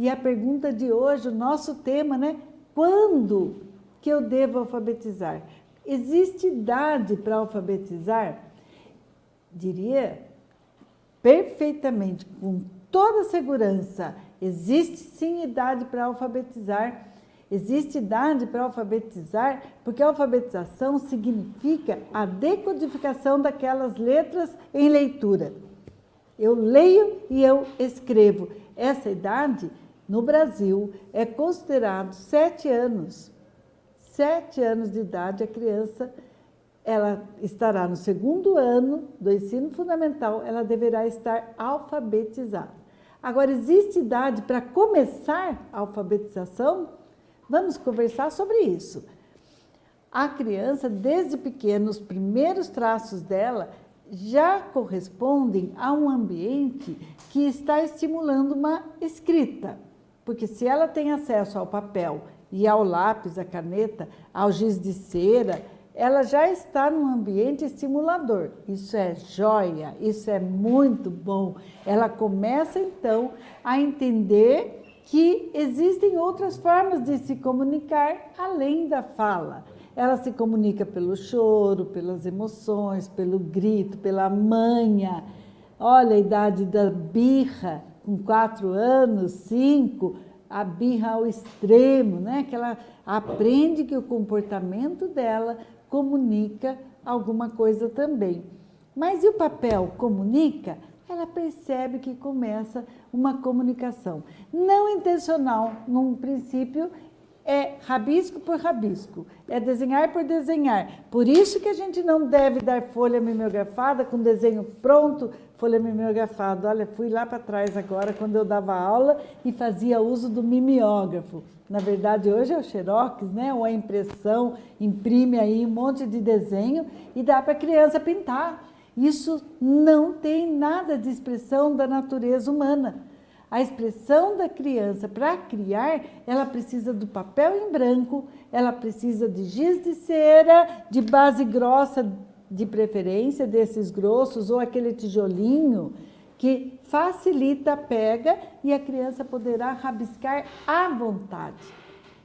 E a pergunta de hoje, o nosso tema, né? Quando que eu devo alfabetizar? Existe idade para alfabetizar? Diria perfeitamente, com toda segurança, existe sim idade para alfabetizar. Existe idade para alfabetizar, porque a alfabetização significa a decodificação daquelas letras em leitura. Eu leio e eu escrevo. Essa idade, no Brasil, é considerado 7 anos. 7 anos de idade, a criança, ela estará no 2º ano do ensino fundamental, ela deverá estar alfabetizada. Agora, existe idade para começar a alfabetização? Vamos conversar sobre isso. A criança, desde pequena, os primeiros traços dela já correspondem a um ambiente que está estimulando uma escrita. Porque se ela tem acesso ao papel e ao lápis, à caneta, ao giz de cera, ela já está num ambiente estimulador. Isso é joia, isso é muito bom. Ela começa, então, a entender que existem outras formas de se comunicar além da fala. Ela se comunica pelo choro, pelas emoções, pelo grito, pela manha. Olha a idade da birra, com 4 anos, 5, a birra ao extremo, né? Que ela aprende que o comportamento dela comunica alguma coisa também. Mas e o papel comunica? Ela percebe que começa uma comunicação não intencional, num princípio, é rabisco por rabisco, é desenhar por desenhar. Por isso que a gente não deve dar folha mimeografada com desenho pronto, folha mimeografada. Olha, fui lá para trás agora, quando eu dava aula e fazia uso do mimeógrafo. Na verdade, hoje é o Xerox, né? Ou a impressão, imprime aí um monte de desenho e dá para a criança pintar. Isso não tem nada de expressão da natureza humana. A expressão da criança para criar, ela precisa do papel em branco, ela precisa de giz de cera, de base grossa, de preferência, desses grossos, ou aquele tijolinho que facilita a pega e a criança poderá rabiscar à vontade.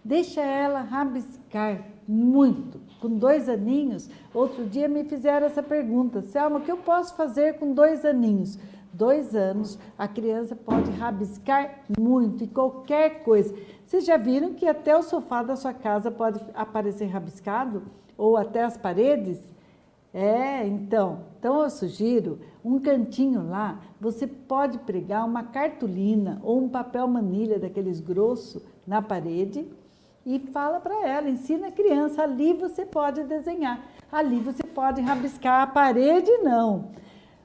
Deixa ela rabiscar muito. Com 2 aninhos, outro dia me fizeram essa pergunta: Selma, o que eu posso fazer com 2 aninhos? 2 anos, a criança pode rabiscar muito e qualquer coisa. Vocês já viram que até o sofá da sua casa pode aparecer rabiscado? Ou até as paredes? Então eu sugiro um cantinho lá, você pode pregar uma cartolina ou um papel manilha daqueles grossos na parede e fala para ela, ensina a criança, ali você pode desenhar, ali você pode rabiscar, a parede não.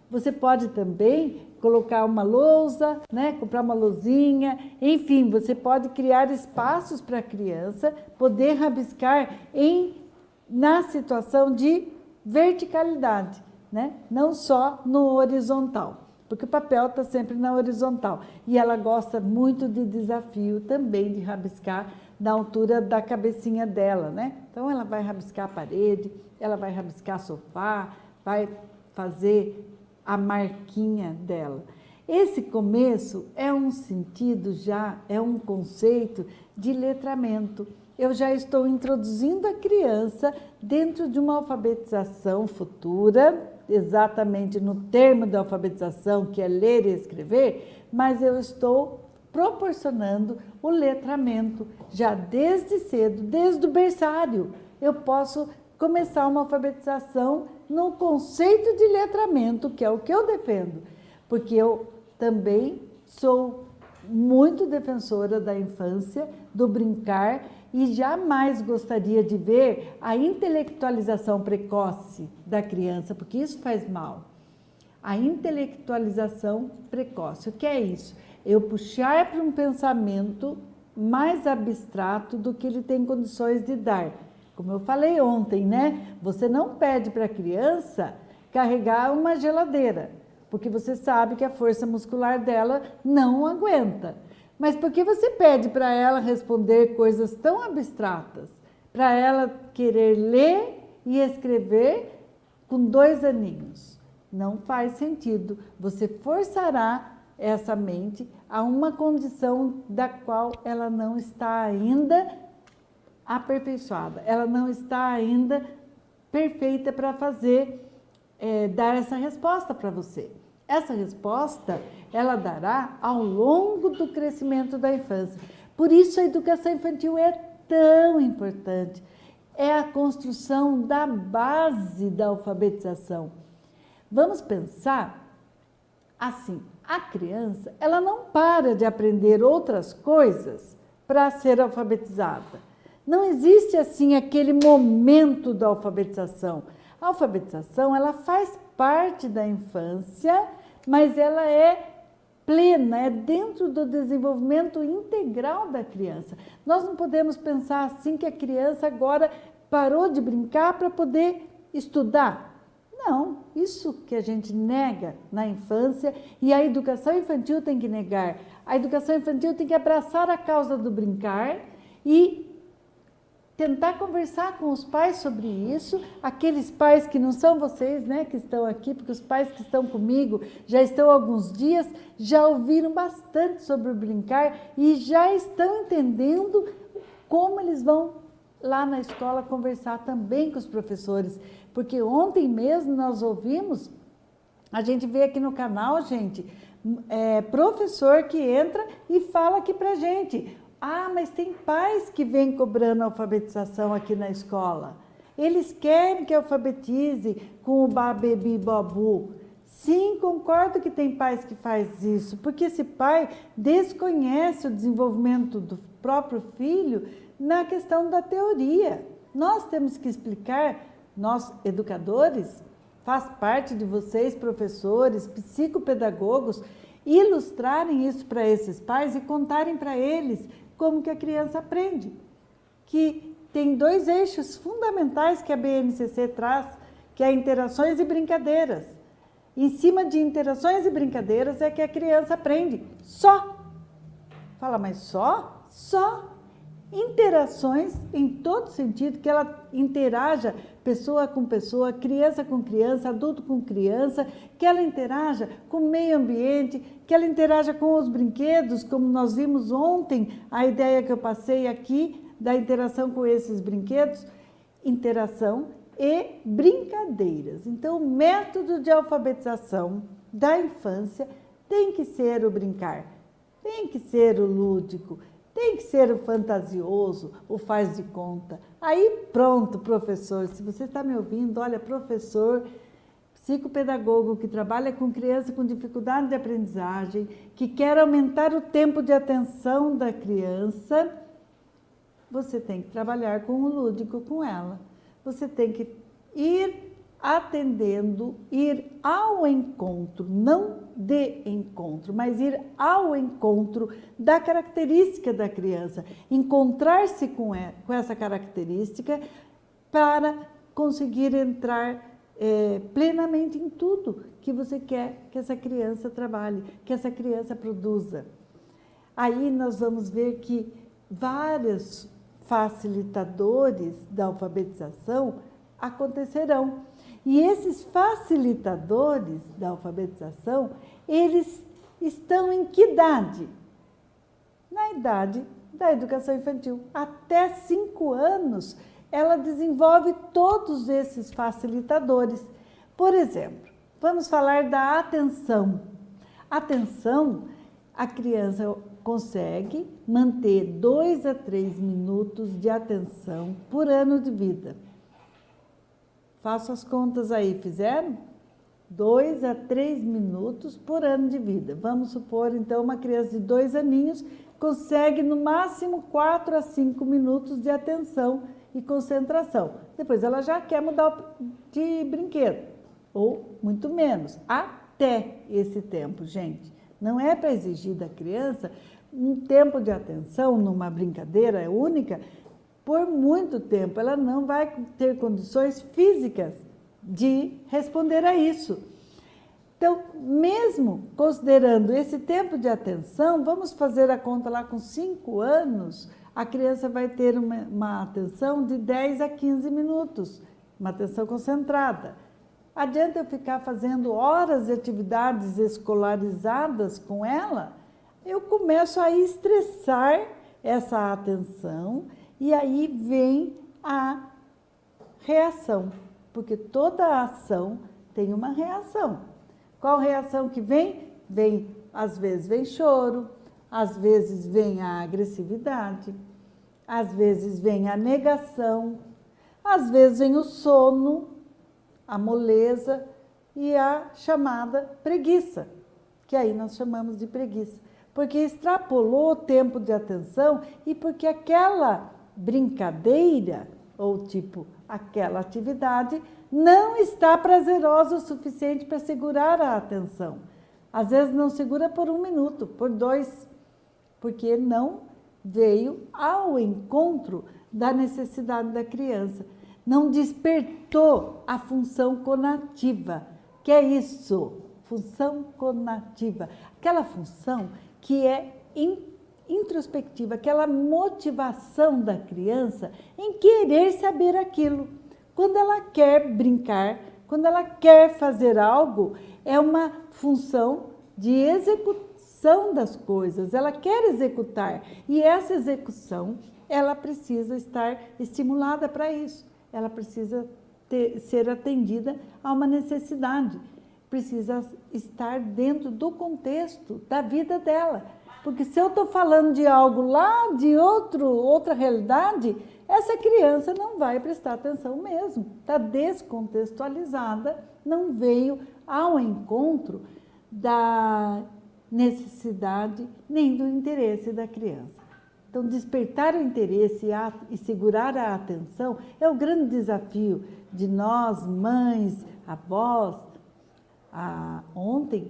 Você pode também colocar uma lousa, né? Comprar uma lousinha, enfim, você pode criar espaços para a criança poder rabiscar na situação de verticalidade, né? Não só no horizontal, porque o papel está sempre na horizontal. E ela gosta muito de desafio também de rabiscar na altura da cabecinha dela, né? Então ela vai rabiscar a parede, ela vai rabiscar sofá, vai fazer a marquinha dela. Esse começo é um sentido já, é um conceito de letramento. Eu já estou introduzindo a criança dentro de uma alfabetização futura, exatamente no termo da alfabetização, que é ler e escrever, mas eu estou proporcionando o letramento já desde cedo, desde o berçário. Eu posso começar uma alfabetização no conceito de letramento, que é o que eu defendo, porque eu também sou muito defensora da infância, do brincar, e jamais gostaria de ver a intelectualização precoce da criança, porque isso faz mal. A intelectualização precoce, o que é isso? Eu puxar para um pensamento mais abstrato do que ele tem condições de dar. Como eu falei ontem, né? Você não pede para a criança carregar uma geladeira, porque você sabe que a força muscular dela não aguenta. Mas por que você pede para ela responder coisas tão abstratas? Para ela querer ler e escrever com 2 aninhos. Não faz sentido. Você forçará essa mente a uma condição da qual ela não está ainda aperfeiçoada, ela não está ainda perfeita para fazer, dar essa resposta para você. Essa resposta, ela dará ao longo do crescimento da infância. Por isso a educação infantil é tão importante. É a construção da base da alfabetização. Vamos pensar assim, a criança, ela não para de aprender outras coisas para ser alfabetizada. Não existe assim aquele momento da alfabetização. A alfabetização, ela faz parte da infância, mas ela é plena, é dentro do desenvolvimento integral da criança. Nós não podemos pensar assim que a criança agora parou de brincar para poder estudar. Não, isso que a gente nega na infância e a educação infantil tem que negar. A educação infantil tem que abraçar a causa do brincar e tentar conversar com os pais sobre isso, aqueles pais que não são vocês, né, que estão aqui, porque os pais que estão comigo já estão há alguns dias, já ouviram bastante sobre o brincar e já estão entendendo como eles vão lá na escola conversar também com os professores, porque ontem mesmo nós ouvimos, a gente vê aqui no canal, gente, professor que entra e fala aqui pra gente: ah, mas tem pais que vêm cobrando alfabetização aqui na escola. Eles querem que alfabetize com o babebi babu. Sim, concordo que tem pais que faz isso, porque esse pai desconhece o desenvolvimento do próprio filho na questão da teoria. Nós temos que explicar, nós educadores, faz parte de vocês, professores, psicopedagogos, ilustrarem isso para esses pais e contarem para eles como que a criança aprende, que tem 2 eixos fundamentais que a BNCC traz, que é interações e brincadeiras. Em cima de interações e brincadeiras é que a criança aprende. Só. Fala, mas só? Só. Interações em todo sentido, que ela interaja pessoa com pessoa, criança com criança, adulto com criança, que ela interaja com o meio ambiente, que ela interaja com os brinquedos, como nós vimos ontem, a ideia que eu passei aqui da interação com esses brinquedos, interação e brincadeiras. Então, o método de alfabetização da infância tem que ser o brincar, tem que ser o lúdico, tem que ser o fantasioso, o faz de conta. Aí pronto, professor, se você está me ouvindo, olha, professor, psicopedagogo que trabalha com criança com dificuldade de aprendizagem, que quer aumentar o tempo de atenção da criança, você tem que trabalhar com o lúdico com ela. Você tem que ir atendendo, ir ao encontro, não de encontro, mas ir ao encontro da característica da criança, encontrar-se com essa característica para conseguir entrar plenamente em tudo que você quer que essa criança trabalhe, que essa criança produza. Aí nós vamos ver que vários facilitadores da alfabetização acontecerão. E esses facilitadores da alfabetização, eles estão em que idade? Na idade da educação infantil. Até 5 anos, ela desenvolve todos esses facilitadores. Por exemplo, vamos falar da atenção. Atenção, a criança consegue manter 2 a 3 minutos de atenção por ano de vida. Façam as contas aí, fizeram? 2 a 3 minutos por ano de vida. Vamos supor, então, uma criança de 2 aninhos consegue no máximo 4 a 5 minutos de atenção e concentração. Depois ela já quer mudar de brinquedo, ou muito menos, até esse tempo, gente. Não é para exigir da criança um tempo de atenção numa brincadeira única por muito tempo. Ela não vai ter condições físicas de responder a isso. Então, mesmo considerando esse tempo de atenção, vamos fazer a conta lá com 5 anos, a criança vai ter uma atenção de 10 a 15 minutos, uma atenção concentrada. Adianta eu ficar fazendo horas de atividades escolarizadas com ela? Eu começo a estressar essa atenção e aí vem a reação, porque toda ação tem uma reação. Qual reação que vem? Às vezes vem choro, às vezes vem a agressividade, às vezes vem a negação, às vezes vem o sono, a moleza e a chamada preguiça, que aí nós chamamos de preguiça, porque extrapolou o tempo de atenção e porque aquela brincadeira, ou tipo, aquela atividade, não está prazerosa o suficiente para segurar a atenção. Às vezes não segura por 1 minuto, por 2, porque não veio ao encontro da necessidade da criança. Não despertou a função conativa. Que é isso? Função conativa. Aquela função que é introspectiva, aquela motivação da criança em querer saber aquilo. Quando ela quer brincar, quando ela quer fazer algo, é uma função de execução das coisas. Ela quer executar e essa execução, ela precisa estar estimulada para isso. Ela precisa ser atendida a uma necessidade, precisa estar dentro do contexto da vida dela. Porque se eu estou falando de algo lá, de outra realidade, essa criança não vai prestar atenção mesmo. Está descontextualizada, não veio ao encontro da necessidade nem do interesse da criança. Então, despertar o interesse e segurar a atenção é o grande desafio de nós, mães, avós. Ontem,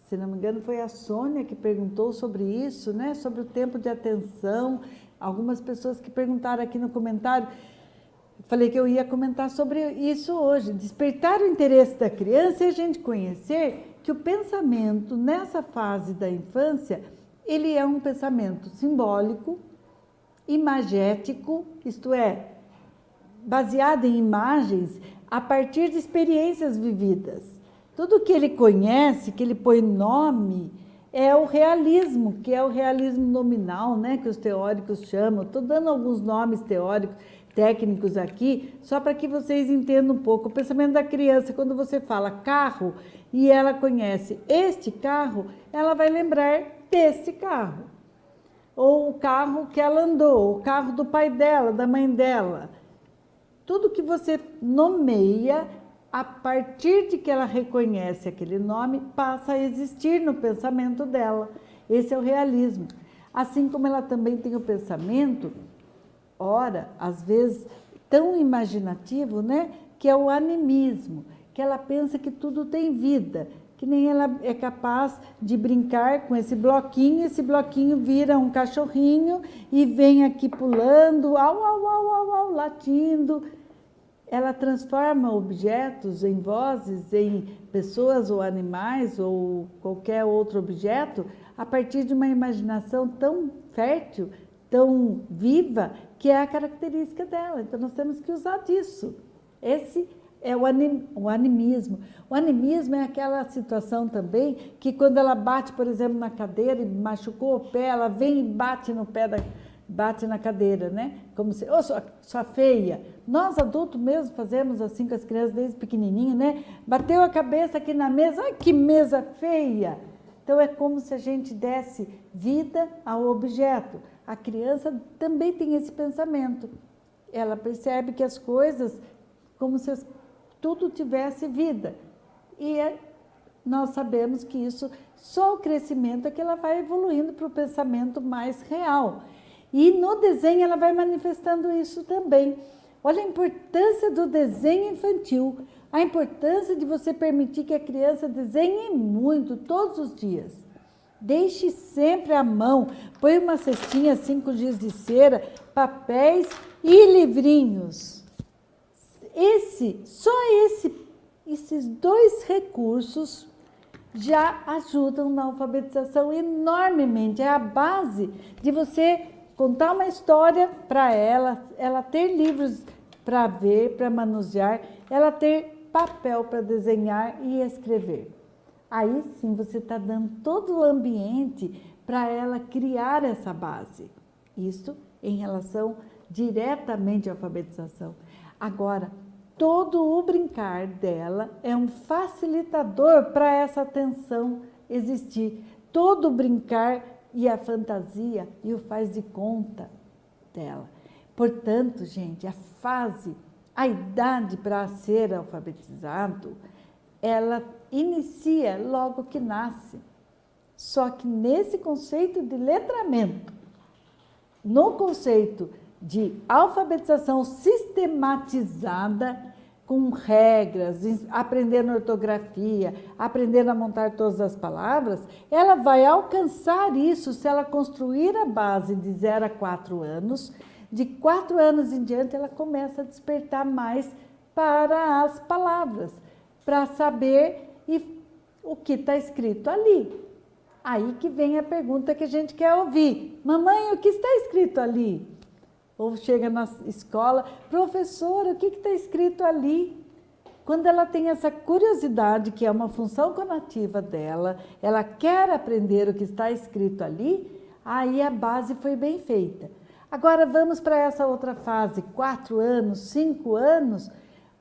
se não me engano, foi a Sônia que perguntou sobre isso, né? Sobre o tempo de atenção. Algumas pessoas que perguntaram aqui no comentário. Falei que eu ia comentar sobre isso hoje. Despertar o interesse da criança e a gente conhecer que o pensamento nessa fase da infância, ele é um pensamento simbólico, imagético, isto é, baseado em imagens a partir de experiências vividas. Tudo que ele conhece, que ele põe nome, é o realismo, que é o realismo nominal, né, que os teóricos chamam. Estou dando alguns nomes teóricos, técnicos aqui, só para que vocês entendam um pouco. O pensamento da criança, quando você fala carro e ela conhece este carro, ela vai lembrar desse carro. Ou o carro que ela andou, o carro do pai dela, da mãe dela. Tudo que você nomeia, a partir de que ela reconhece aquele nome, passa a existir no pensamento dela. Esse é o realismo. Assim como ela também tem o pensamento, ora, às vezes, tão imaginativo, né? Que é o animismo, que ela pensa que tudo tem vida, que nem ela é capaz de brincar com esse bloquinho vira um cachorrinho e vem aqui pulando, au, au, au, au, au, latindo. Ela transforma objetos em vozes, em pessoas ou animais ou qualquer outro objeto a partir de uma imaginação tão fértil, tão viva, que é a característica dela. Então, nós temos que usar disso. Esse é o animismo. O animismo é aquela situação também que quando ela bate, por exemplo, na cadeira e machucou o pé, ela vem e bate no pé bate na cadeira, né? Como se, sua feia. Nós adultos mesmo fazemos assim com as crianças desde pequenininho, né? Bateu a cabeça aqui na mesa, ai que mesa feia! Então é como se a gente desse vida ao objeto. A criança também tem esse pensamento. Ela percebe que as coisas, como se tudo tivesse vida. E nós sabemos que isso, só o crescimento é que ela vai evoluindo para o pensamento mais real. E no desenho ela vai manifestando isso também. Olha a importância do desenho infantil, a importância de você permitir que a criança desenhe muito, todos os dias. Deixe sempre à mão, põe uma cestinha, 5 giz de cera, papéis e livrinhos. Esses 2 recursos já ajudam na alfabetização enormemente. É a base de você contar uma história para ela ter livros para ver, para manusear, ela ter papel para desenhar e escrever. Aí sim você está dando todo o ambiente para ela criar essa base. Isso em relação diretamente à alfabetização. Agora, todo o brincar dela é um facilitador para essa atenção existir. Todo o brincar e a fantasia e o faz de conta dela. Portanto, gente, a idade para ser alfabetizado, ela inicia logo que nasce. Só que nesse conceito de letramento, no conceito de alfabetização sistematizada, com regras, aprendendo ortografia, aprendendo a montar todas as palavras, ela vai alcançar isso se ela construir a base de 0 a 4 anos. De 4 anos em diante, ela começa a despertar mais para as palavras, para saber o que está escrito ali. Aí que vem a pergunta que a gente quer ouvir. Mamãe, o que está escrito ali? Ou chega na escola, professora, o que está escrito ali? Quando ela tem essa curiosidade, que é uma função conativa dela, ela quer aprender o que está escrito ali, aí a base foi bem feita. Agora vamos para essa outra fase, 4 anos, 5 anos,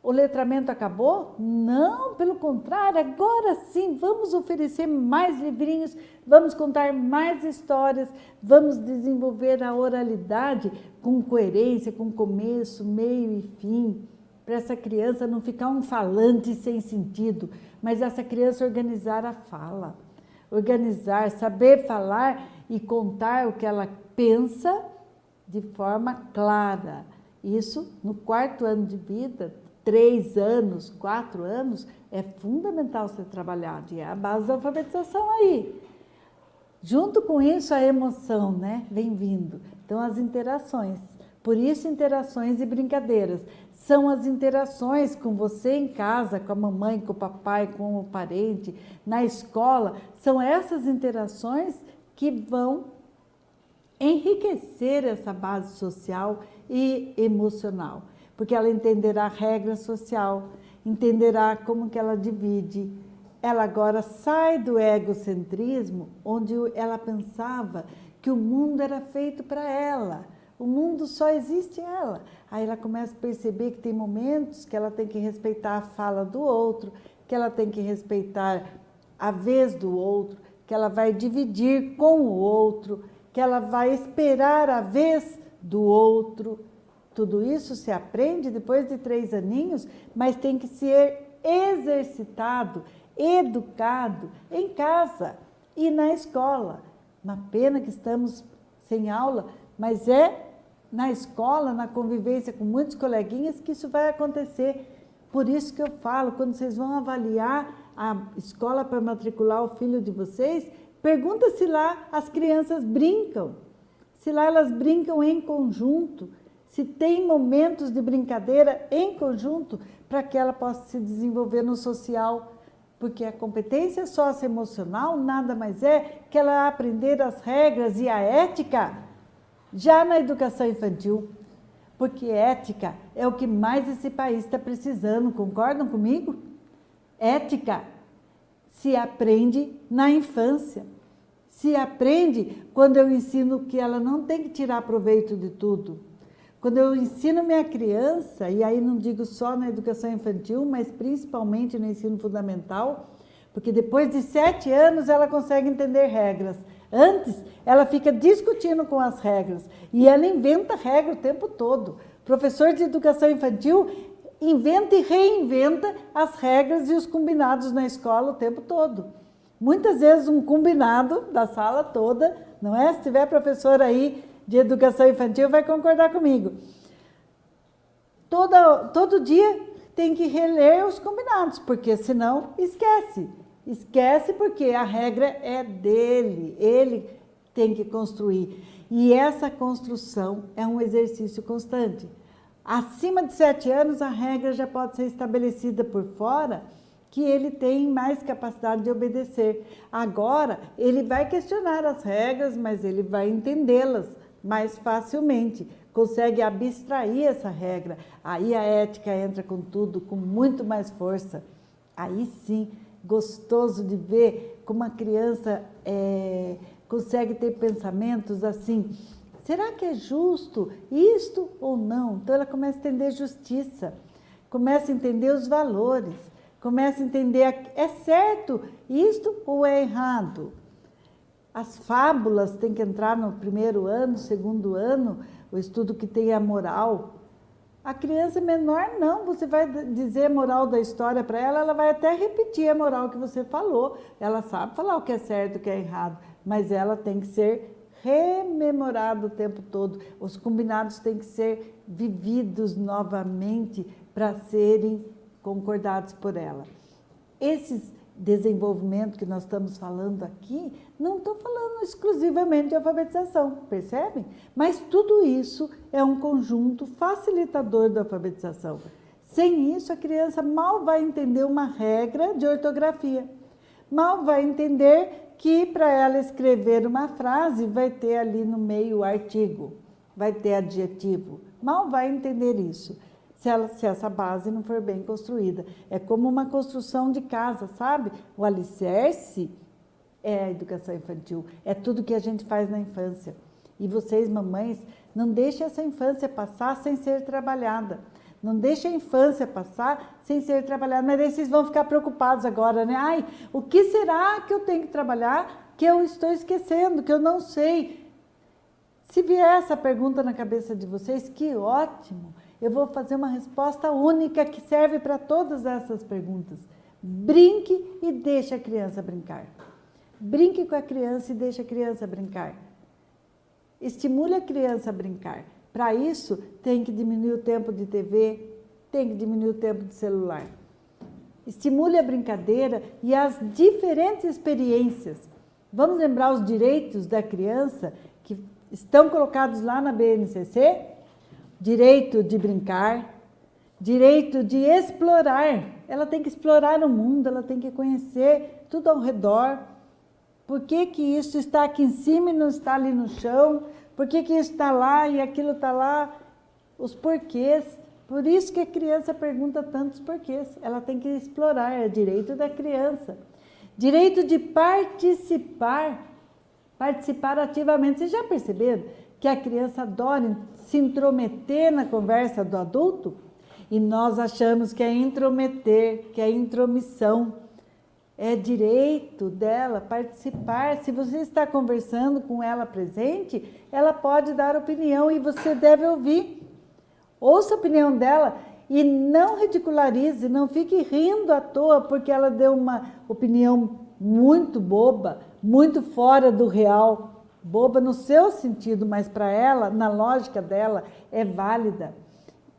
o letramento acabou? Não, pelo contrário, agora sim, vamos oferecer mais livrinhos, vamos contar mais histórias, vamos desenvolver a oralidade com coerência, com começo, meio e fim, para essa criança não ficar um falante sem sentido, mas essa criança organizar a fala, organizar, saber falar e contar o que ela pensa de forma clara. Isso no 4º ano de vida, 3 anos, 4 anos, é fundamental ser trabalhado, e é a base da alfabetização aí. Junto com isso, a emoção, né, vem vindo. Então, as interações. Por isso, interações e brincadeiras. São as interações com você em casa, com a mamãe, com o papai, com o parente, na escola. São essas interações que vão enriquecer essa base social e emocional. Porque ela entenderá a regra social, entenderá como que ela divide. Ela agora sai do egocentrismo, onde ela pensava que o mundo era feito para ela, o mundo só existe ela. Aí ela começa a perceber que tem momentos que ela tem que respeitar a fala do outro, que ela tem que respeitar a vez do outro, que ela vai dividir com o outro, que ela vai esperar a vez do outro. Tudo isso se aprende depois de 3 aninhos, mas tem que ser exercitado, educado em casa e na escola. Uma pena que estamos sem aula, mas é na escola, na convivência com muitos coleguinhas que isso vai acontecer. Por isso que eu falo, quando vocês vão avaliar a escola para matricular o filho de vocês, pergunta se lá as crianças brincam, se lá elas brincam em conjunto, se tem momentos de brincadeira em conjunto para que ela possa se desenvolver no social, porque a competência socioemocional nada mais é que ela aprender as regras e a ética já na educação infantil, porque ética é o que mais esse país está precisando, concordam comigo? Ética se aprende na infância, se aprende quando eu ensino que ela não tem que tirar proveito de tudo. Quando eu ensino minha criança, e aí não digo só na educação infantil, mas principalmente no ensino fundamental, porque depois de 7 anos ela consegue entender regras. Antes, ela fica discutindo com as regras e ela inventa regra o tempo todo. Professor de educação infantil inventa e reinventa as regras e os combinados na escola o tempo todo. Muitas vezes um combinado da sala toda, não é? Se tiver professor aí de educação infantil, vai concordar comigo. Todo dia tem que reler os combinados, porque senão esquece. Esquece porque a regra é dele, ele tem que construir. E essa construção é um exercício constante. Acima de 7 anos, a regra já pode ser estabelecida por fora, que ele tem mais capacidade de obedecer. Agora, ele vai questionar as regras, mas ele vai entendê-las mais facilmente, consegue abstrair essa regra. Aí a ética entra com tudo, com muito mais força. Aí sim, gostoso de ver como a criança consegue ter pensamentos assim, será que é justo isto ou não? Então ela começa a entender justiça, começa a entender os valores, começa a entender, é certo isto ou é errado? As fábulas têm que entrar no primeiro ano, segundo ano, o estudo que tem a moral. A criança menor não, você vai dizer a moral da história para ela, ela vai até repetir a moral que você falou. Ela sabe falar o que é certo, o que é errado, mas ela tem que ser rememorada o tempo todo. Os combinados têm que ser vividos novamente para serem concordados por ela. Esses desenvolvimento que nós estamos falando aqui, não estou falando exclusivamente de alfabetização, percebem? Mas tudo isso é um conjunto facilitador da alfabetização. Sem isso, a criança mal vai entender uma regra de ortografia, mal vai entender que para ela escrever uma frase vai ter ali no meio o artigo, vai ter adjetivo, mal vai entender isso. Se essa base não for bem construída. É como uma construção de casa, sabe? O alicerce é a educação infantil, é tudo que a gente faz na infância. E vocês, mamães, não deixem essa infância passar sem ser trabalhada. Não deixem a infância passar sem ser trabalhada. Mas aí vocês vão ficar preocupados agora, né? Ai, o que será que eu tenho que trabalhar que eu estou esquecendo, que eu não sei? Se vier essa pergunta na cabeça de vocês, que ótimo! Eu vou fazer uma resposta única que serve para todas essas perguntas. Brinque e deixe a criança brincar. Brinque com a criança e deixe a criança brincar. Estimule a criança a brincar. Para isso, tem que diminuir o tempo de TV, tem que diminuir o tempo de celular. Estimule a brincadeira e as diferentes experiências. Vamos lembrar os direitos da criança que estão colocados lá na BNCC? Direito de brincar, direito de explorar. Ela tem que explorar o mundo, ela tem que conhecer tudo ao redor. Por que que isso está aqui em cima e não está ali no chão? Por que que isso está lá e aquilo está lá? Os porquês. Por isso que a criança pergunta tantos porquês. Ela tem que explorar, é direito da criança. Direito de participar, participar ativamente. Vocês já perceberam que a criança adora se intrometer na conversa do adulto? E nós achamos que é intrometer, que é intromissão. É direito dela participar. Se você está conversando com ela presente, ela pode dar opinião e você deve ouvir. Ouça a opinião dela e não ridicularize, não fique rindo à toa porque ela deu uma opinião muito boba, muito fora do real. Boba no seu sentido, mas para ela, na lógica dela, é válida.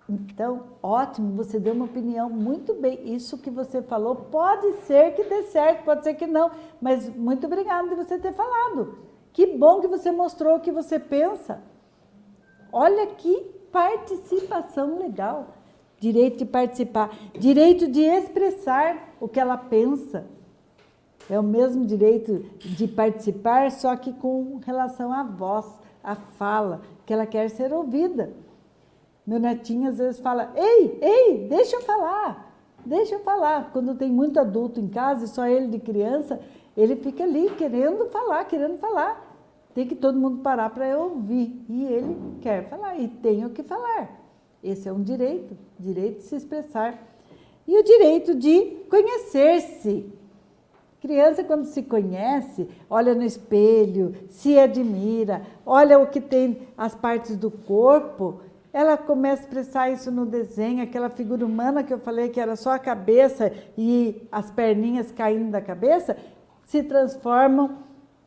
Então, ótimo, você deu uma opinião muito bem. Isso que você falou pode ser que dê certo, pode ser que não, mas muito obrigada de você ter falado. Que bom que você mostrou o que você pensa. Olha que participação legal. Direito de participar, direito de expressar o que ela pensa. É o mesmo direito de participar, só que com relação à voz, à fala, que ela quer ser ouvida. Meu netinho às vezes fala, ei, deixa eu falar, deixa eu falar. Quando tem muito adulto em casa e só ele de criança, ele fica ali querendo falar. Tem que todo mundo parar para eu ouvir. E ele quer falar, e tem o que falar. Esse é um direito de se expressar. E o direito de conhecer-se. Criança, quando se conhece, olha no espelho, se admira, olha o que tem as partes do corpo, ela começa a expressar isso no desenho, aquela figura humana que eu falei que era só a cabeça e as perninhas caindo da cabeça, se transformam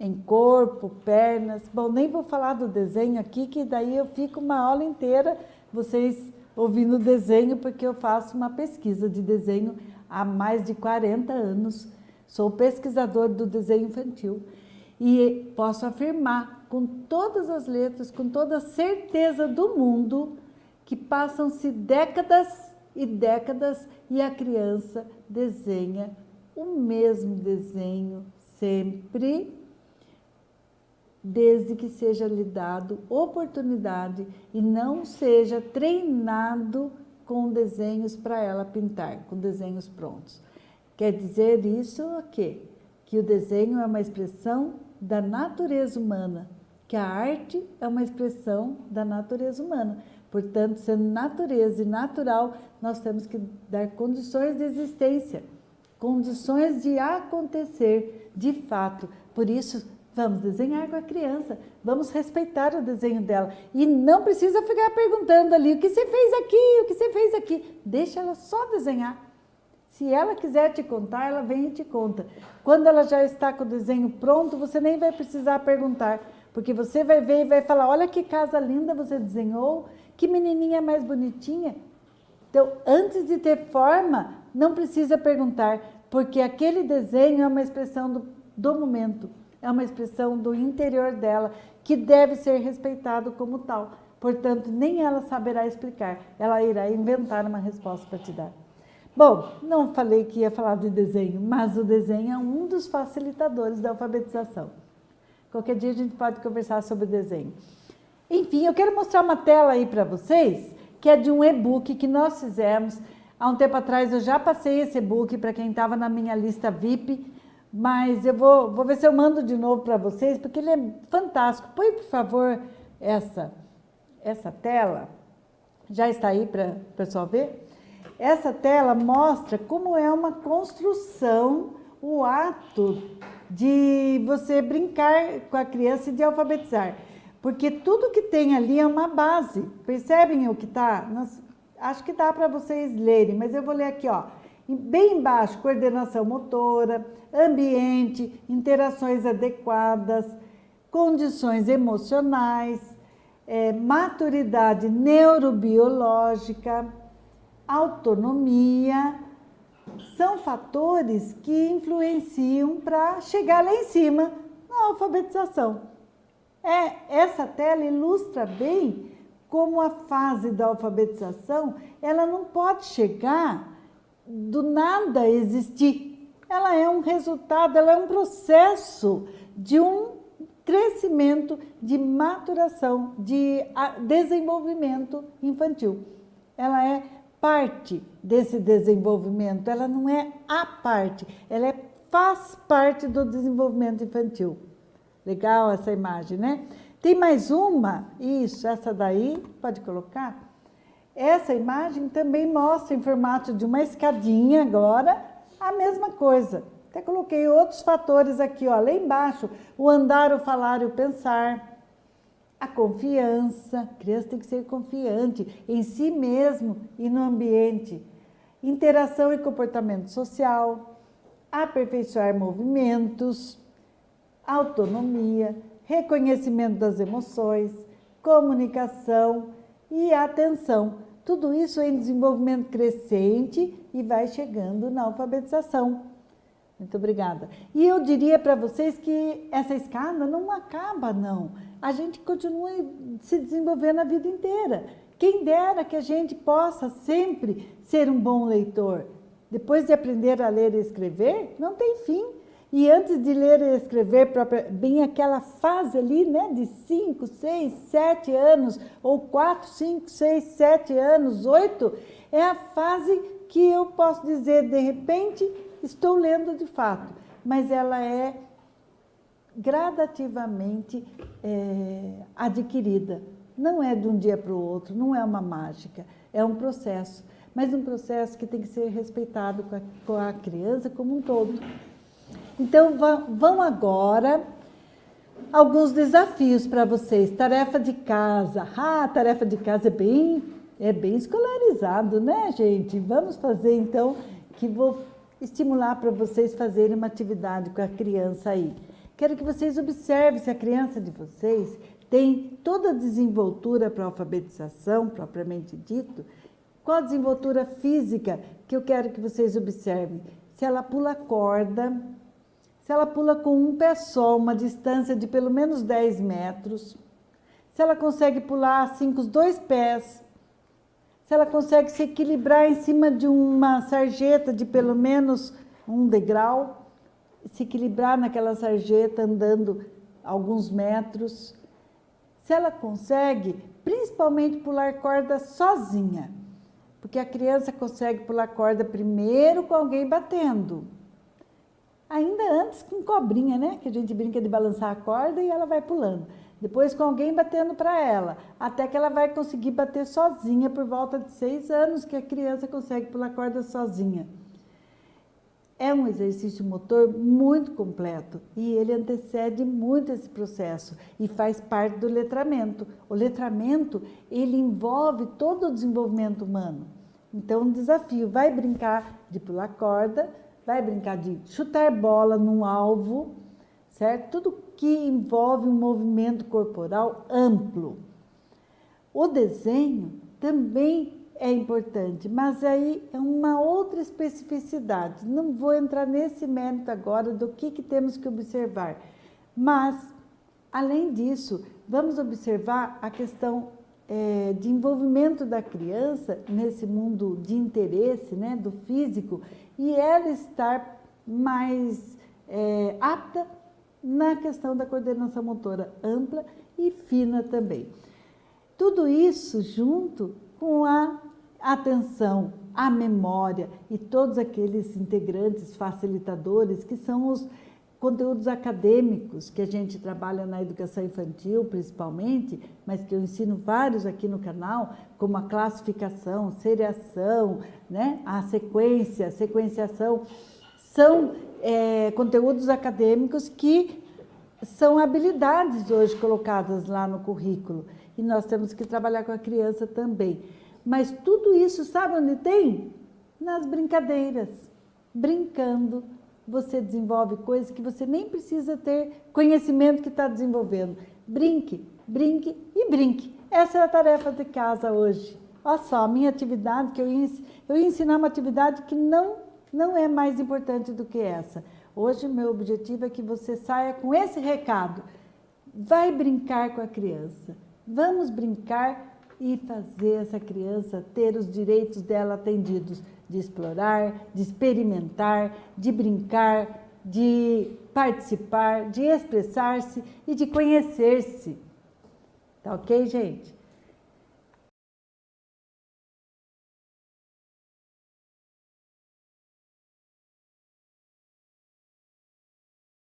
em corpo, pernas. Bom, nem vou falar do desenho aqui, que daí eu fico uma aula inteira, vocês ouvindo o desenho, porque eu faço uma pesquisa de desenho há mais de 40 anos. Sou pesquisador do desenho infantil e posso afirmar com todas as letras, com toda a certeza do mundo, que passam-se décadas e décadas e a criança desenha o mesmo desenho sempre desde que seja lhe dado oportunidade e não seja treinado com desenhos para ela pintar, com desenhos prontos. Quer dizer isso o quê? Que o desenho é uma expressão da natureza humana, que a arte é uma expressão da natureza humana. Portanto, sendo natureza e natural, nós temos que dar condições de existência, condições de acontecer de fato. Por isso, vamos desenhar com a criança, vamos respeitar o desenho dela. E não precisa ficar perguntando ali, o que você fez aqui, o que você fez aqui. Deixa ela só desenhar. Se ela quiser te contar, ela vem e te conta. Quando ela já está com o desenho pronto, você nem vai precisar perguntar, porque você vai ver e vai falar, olha que casa linda você desenhou, que menininha mais bonitinha. Então, antes de ter forma, não precisa perguntar, porque aquele desenho é uma expressão do momento, é uma expressão do interior dela, que deve ser respeitado como tal. Portanto, nem ela saberá explicar, ela irá inventar uma resposta para te dar. Bom, não falei que ia falar de desenho, mas o desenho é um dos facilitadores da alfabetização. Qualquer dia a gente pode conversar sobre o desenho. Enfim, eu quero mostrar uma tela aí para vocês, que é de um e-book que nós fizemos. Há um tempo atrás eu já passei esse e-book para quem estava na minha lista VIP, mas eu vou ver se eu mando de novo para vocês, porque ele é fantástico. Põe, por favor, essa tela. Já está aí para o pessoal ver? Essa tela mostra como é uma construção, o ato de você brincar com a criança e de alfabetizar. Porque tudo que tem ali é uma base. Percebem o que está? Acho que dá para vocês lerem, mas eu vou ler aqui, ó. Bem embaixo, coordenação motora, ambiente, interações adequadas, condições emocionais, maturidade neurobiológica, autonomia, são fatores que influenciam para chegar lá em cima na alfabetização. Essa tela ilustra bem como a fase da alfabetização, ela não pode chegar do nada existir. Ela é um resultado, ela é um processo de um crescimento, de maturação, de desenvolvimento infantil. Ela é parte desse desenvolvimento, ela não é a parte, ela faz parte do desenvolvimento infantil. Legal essa imagem, né? Tem mais uma, isso, essa daí, pode colocar? Essa imagem também mostra em formato de uma escadinha agora, a mesma coisa. Até coloquei outros fatores aqui, ó, lá embaixo, o andar, o falar e o pensar. A confiança, a criança tem que ser confiante em si mesmo e no ambiente. Interação e comportamento social, aperfeiçoar movimentos, autonomia, reconhecimento das emoções, comunicação e atenção. Tudo isso em desenvolvimento crescente e vai chegando na alfabetização. Muito obrigada. E eu diria para vocês que essa escada não acaba, não. A gente continua se desenvolvendo a vida inteira. Quem dera que a gente possa sempre ser um bom leitor. Depois de aprender a ler e escrever, não tem fim. E antes de ler e escrever, bem aquela fase ali, né, de 5, 6, 7 anos, ou 4, 5, 6, 7 anos, 8, é a fase que eu posso dizer, de repente, estou lendo de fato, mas ela é gradativamente adquirida. Não é de um dia para o outro, não é uma mágica, é um processo, mas um processo que tem que ser respeitado com a criança como um todo. Então, vão agora alguns desafios para vocês. Tarefa de casa. Tarefa de casa é bem escolarizado, né, gente? Vamos fazer, então, que vou estimular para vocês fazerem uma atividade com a criança aí. Quero que vocês observem se a criança de vocês tem toda a desenvoltura para a alfabetização, propriamente dito. Qual a desenvoltura física que eu quero que vocês observem? Se ela pula corda, se ela pula com um pé só, uma distância de pelo menos 10 metros, se ela consegue pular assim com os 2 pés, se ela consegue se equilibrar em cima de uma sarjeta de pelo menos 1 degrau, se equilibrar naquela sarjeta andando alguns metros. Se ela consegue, principalmente pular corda sozinha, porque a criança consegue pular corda primeiro com alguém batendo. Ainda antes com cobrinha, né? Que a gente brinca de balançar a corda e ela vai pulando. Depois com alguém batendo para ela, até que ela vai conseguir bater sozinha por volta de 6 anos, que a criança consegue pular corda sozinha. É um exercício motor muito completo e ele antecede muito esse processo e faz parte do letramento. O letramento, ele envolve todo o desenvolvimento humano. Então, um desafio, vai brincar de pular corda, vai brincar de chutar bola num alvo, certo? Tudo que envolve um movimento corporal amplo. O desenho também é importante, mas aí é uma outra especificidade. Não vou entrar nesse mérito agora do que temos que observar. Mas, além disso, vamos observar a questão de envolvimento da criança nesse mundo de interesse, né, do físico, e ela estar mais apta na questão da coordenação motora ampla e fina também. Tudo isso junto com a atenção, a memória e todos aqueles integrantes facilitadores que são os conteúdos acadêmicos que a gente trabalha na educação infantil principalmente, mas que eu ensino vários aqui no canal, como a classificação, seriação, né? A sequência, sequenciação, são conteúdos acadêmicos que são habilidades hoje colocadas lá no currículo e nós temos que trabalhar com a criança também. Mas tudo isso, sabe onde tem? Nas brincadeiras. Brincando, você desenvolve coisas que você nem precisa ter conhecimento que está desenvolvendo. Brinque, brinque e brinque. Essa é a tarefa de casa hoje. Olha só, a minha atividade, que eu ia ensinar uma atividade que não é mais importante do que essa. Hoje, meu objetivo é que você saia com esse recado. Vai brincar com a criança. Vamos brincar e fazer essa criança ter os direitos dela atendidos, de explorar, de experimentar, de brincar, de participar, de expressar-se e de conhecer-se. Tá ok, gente?